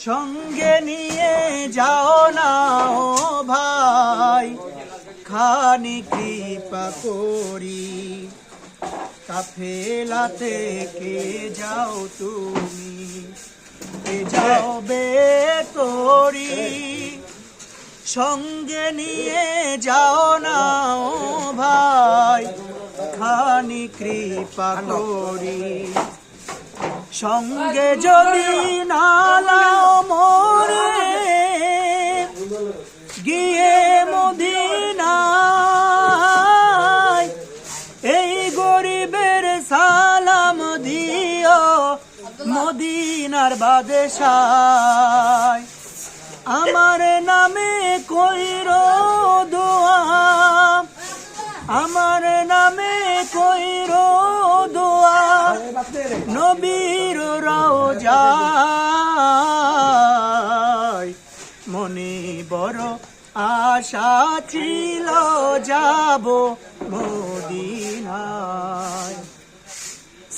সঙ্গে নিয়ে যাও না ও ভাই, খানি কৃপা করি। কাফেলাতে কে যাও তুমি, কে যাও বে তোরি। সঙ্গে নিয়ে যাও না ও ভাই, খানি কৃপা করি। সঙ্গে যদি না লাও মোরে, গিয়ে মদিনায় এই গরিবের সালাম দিও মদিনার বাদশায়। আমার নামে কইরো দোয়া, আমার নামে কইরো দোয়া, নবীর রওজায়। মনে বড় আশা ছিল যাব মদিনায়।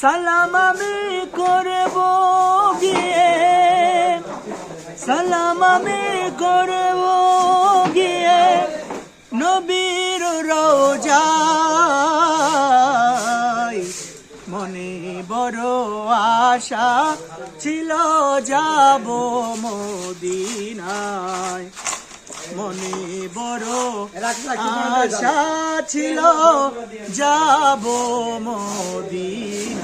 সালাম আমি করব গিয়ে, সালাম আমি করব গিয়ে নবীর রওজায়। মনে বড় আশা ছিল যাব মদিনায়। মনে বড় আশা ছিল যাব মদিনায়।